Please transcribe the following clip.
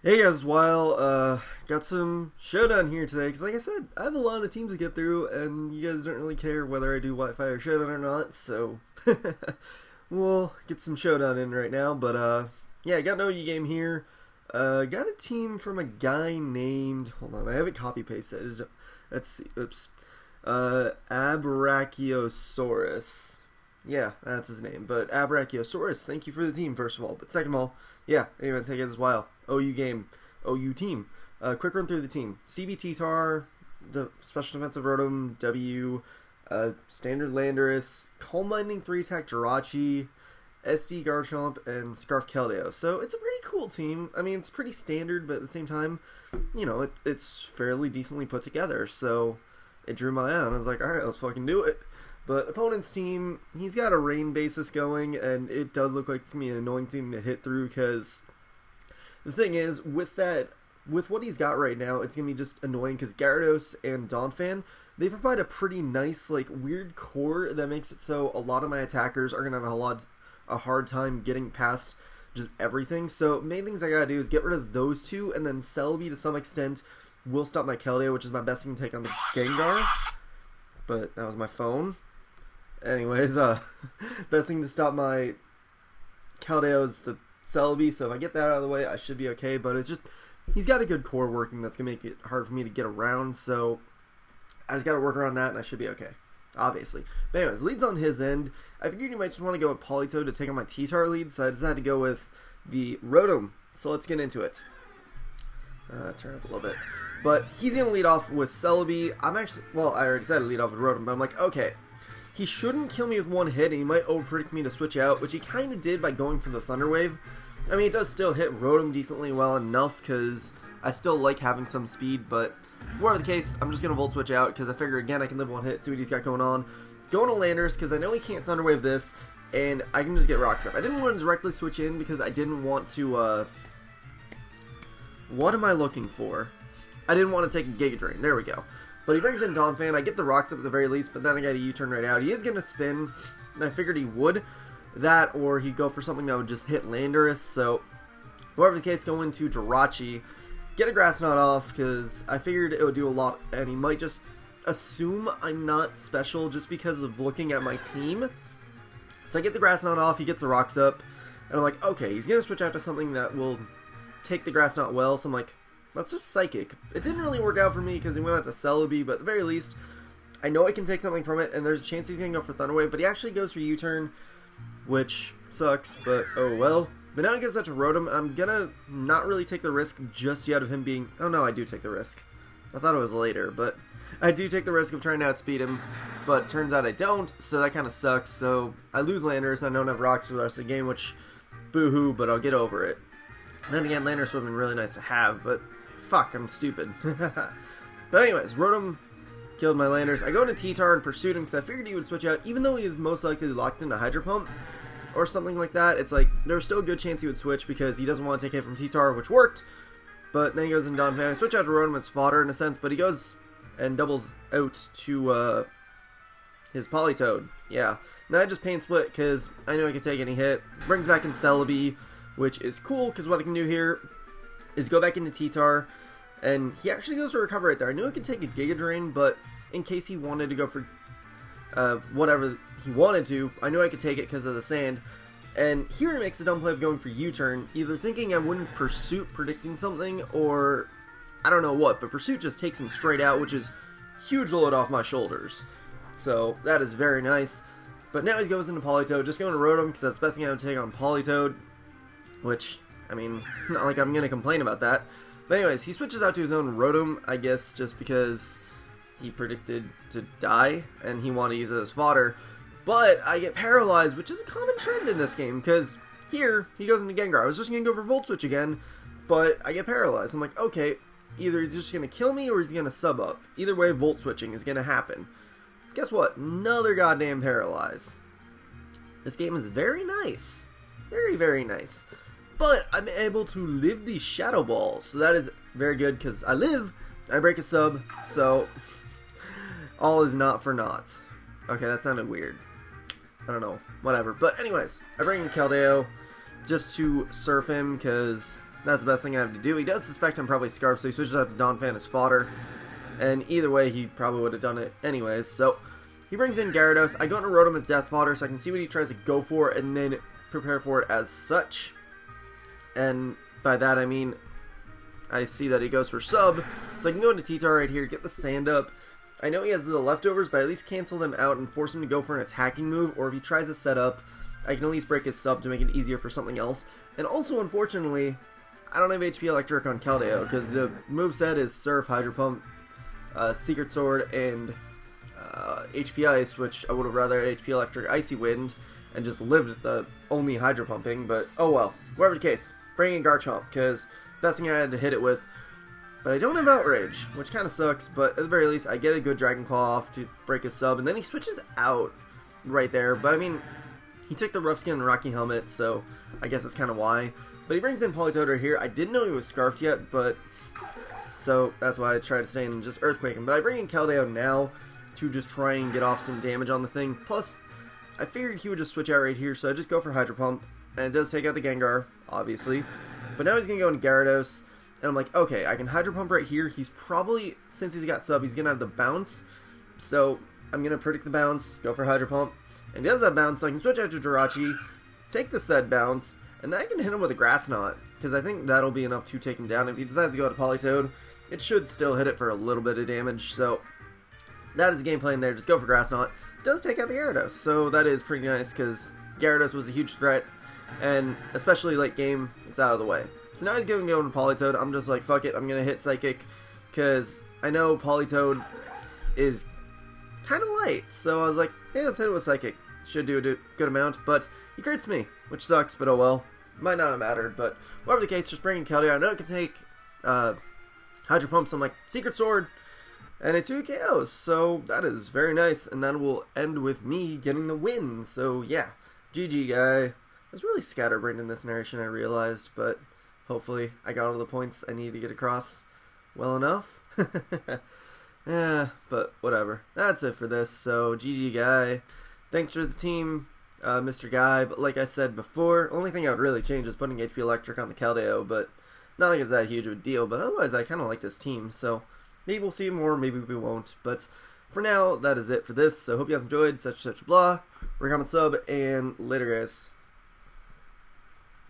Hey guys, got some Showdown here today, because like I said, I have a lot of teams to get through, and you guys don't really care whether I do Wi-Fi or Showdown or not, so we'll get some Showdown in right now, but yeah, I got an OU game here. Got a team from a guy named, hold on, I have it copy-pasted, let's see, oops, Abbrakiosaurus. Yeah, that's his name, but Abbrakiosaurus, thank you for the team, first of all, but second of all, yeah, anyways, take it as well. OU game, OU team. Quick run through the team. CB Tar, the Special Defensive Rotom, W, Standard Landorus, Calm Binding 3-attack Jirachi, SD Garchomp, and Scarf Keldeo. So it's a pretty cool team. I mean, it's pretty standard, but at the same time, you know, it's fairly decently put together. So it drew my eye, and I was like, alright, let's fucking do it. But opponent's team, he's got a rain basis going, and it does look like it's going to be an annoying team to hit through, because the thing is, with what he's got right now, it's going to be just annoying, because Gyarados and Donphan, they provide a pretty nice, like, weird core that makes it so a lot of my attackers are going to have a hard time getting past just everything. So main things I got to do is get rid of those two, and then Celebi to some extent will stop my Keldeo, which is my best thing to take on the Gengar. But that was my phone. Anyways, best thing to stop my Keldeo is the Celebi, so if I get that out of the way, I should be okay, but it's just, he's got a good core working that's going to make it hard for me to get around, so I just got to work around that, and I should be okay, obviously. But anyways, leads on his end. I figured you might just want to go with Politoed to take on my T-Tar lead, so I decided to go with the Rotom, so let's get into it. Turn up a little bit. But he's going to lead off with Celebi. I already decided to lead off with Rotom, but I'm like, okay, he shouldn't kill me with one hit, and he might over-predict me to switch out, which he kind of did by going for the Thunder Wave. I mean, it does still hit Rotom decently well enough, because I still like having some speed, but whatever the case, I'm just going to Volt Switch out, because I figure, again, I can live one hit, see what he's got going on. Going to Landers, because I know he can't Thunder Wave this, and I can just get Rocks up. I didn't want to directly switch in, because I didn't want to, what am I looking for? I didn't want to take a Giga Drain. There we go. But he brings in Donphan. I get the Rocks up at the very least, but then I got a U-turn right out. He is going to spin, and I figured he would. That, or he'd go for something that would just hit Landorus. So, whatever the case, go into Jirachi. Get a Grass Knot off, because I figured it would do a lot, and he might just assume I'm not special just because of looking at my team. So I get the Grass Knot off, he gets the Rocks up, and I'm like, okay, he's going to switch out to something that will take the Grass Knot well, so I'm like, let's just Psychic. It didn't really work out for me because he went out to Celebi, but at the very least, I know I can take something from it, and there's a chance he's going to go for Thunder Wave, but he actually goes for U-turn, which sucks, but oh well. But now he gives that to Rotom, and I'm going to not really take the risk just yet of him being... Oh no, I do take the risk. I thought it was later, but I do take the risk of trying to outspeed him, but turns out I don't, so that kind of sucks. So I lose Landers, and I don't have Rocks for the rest of the game, which, boo-hoo, but I'll get over it. Then again, Landers would have been really nice to have, but fuck, I'm stupid. But anyways, Rotom killed my Landers. I go into T-Tar and pursued him because I figured he would switch out, even though he is most likely locked into Hydro Pump or something like that. It's like, there's still a good chance he would switch because he doesn't want to take hit from T-Tar, which worked. But then he goes in Donphan. I switch out to Rotom as fodder in a sense, but he goes and doubles out to his Politoed. Yeah. Now I just Pain Split because I knew I could take any hit. Brings back in Celebi, which is cool because what I can do here is go back into T-Tar, and he actually goes for Recover right there. I knew I could take a Giga Drain, but in case he wanted to go for whatever he wanted to, I knew I could take it because of the sand. And here he makes a dumb play of going for U-turn, either thinking I wouldn't Pursuit predicting something, or I don't know what, but Pursuit just takes him straight out, which is huge load off my shoulders. So that is very nice. But now he goes into Politoed, just going to Rotom because that's the best thing I would take on Politoed, which, I mean, not like I'm going to complain about that. But anyways, he switches out to his own Rotom, I guess, just because he predicted to die, and he wanted to use it as fodder. But I get paralyzed, which is a common trend in this game, because here, he goes into Gengar. I was just going to go for Volt Switch again, but I get paralyzed. I'm like, okay, either he's just going to kill me, or he's going to sub up. Either way, Volt Switching is going to happen. Guess what? Another goddamn paralyze. This game is very nice. Very, very nice. But I'm able to live these Shadow Balls, so that is very good, because I live, I break a sub, so all is not for naught. Okay, that sounded weird. I don't know, whatever. But anyways, I bring in Keldeo just to surf him, because That's the best thing I have to do. He does suspect I'm probably Scarf, so he switches out to Donphan as fodder. And either way, he probably would have done it anyways. So he brings in Gyarados. I go into Rotom as Death Fodder so I can see what he tries to go for and then prepare for it as such. And by that I mean I see that he goes for Sub, so I can go into T-Tar right here, get the Sand up. I know he has the leftovers, but I at least cancel them out and force him to go for an attacking move, or if he tries to set up, I can at least break his Sub to make it easier for something else. And also, unfortunately, I don't have HP Electric on Keldeo, because the moveset is Surf, Hydro Pump, Secret Sword, and HP Ice, which I would have rather had HP Electric, Icy Wind, and just lived the only Hydro Pumping, but oh well. Whatever the case, bring in Garchomp, because best thing I had to hit it with. But I don't have Outrage, which kind of sucks, but at the very least, I get a good Dragon Claw off to break his Sub, and then he switches out right there. But I mean, he took the Rough Skin and Rocky Helmet, so I guess that's kind of why. But he brings in Politoed right here. I didn't know he was Scarfed yet, but so that's why I tried to stay in and just Earthquake him. But I bring in Keldeo now to just try and get off some damage on the thing. Plus, I figured he would just switch out right here, so I just go for Hydro Pump. And it does take out the Gengar, obviously. But now he's going to go into Gyarados. And I'm like, okay, I can Hydro Pump right here. He's probably, since he's got Sub, he's going to have the Bounce. So I'm going to predict the Bounce, go for Hydro Pump. And he does have Bounce, so I can switch out to Jirachi, take the said Bounce, and then I can hit him with a Grass Knot. Because I think that'll be enough to take him down. If he decides to go to Politoed, it should still hit it for a little bit of damage. So that is the game plan there. Just go for Grass Knot. It does take out the Gyarados. So that is pretty nice because Gyarados was a huge threat. And especially late game, it's out of the way. So now he's going to go into Politoed. I'm just like, fuck it, I'm going to hit Psychic. Because I know Politoed is kind of light. So I was like, hey, let's hit it with Psychic. Should do a good amount. But he crits me, which sucks, but oh well. Might not have mattered, but whatever the case, just bringing Keldeo. I know it can take Hydro Pump, so I'm like, Secret Sword. And it 2 KOs. So that is very nice. And that will end with me getting the win. So yeah, GG, guy. I was really scatterbrained in this narration, I realized, but hopefully I got all the points I needed to get across well enough. Yeah, but whatever. That's it for this, so GG, guy. Thanks for the team, Mr. Guy, but like I said before, only thing I would really change is putting HP Electric on the Keldeo, but not like it's that huge of a deal, but otherwise I kind of like this team, so maybe we'll see more, maybe we won't, but for now, that is it for this, so hope you guys enjoyed, such blah, comment, sub, and later, guys.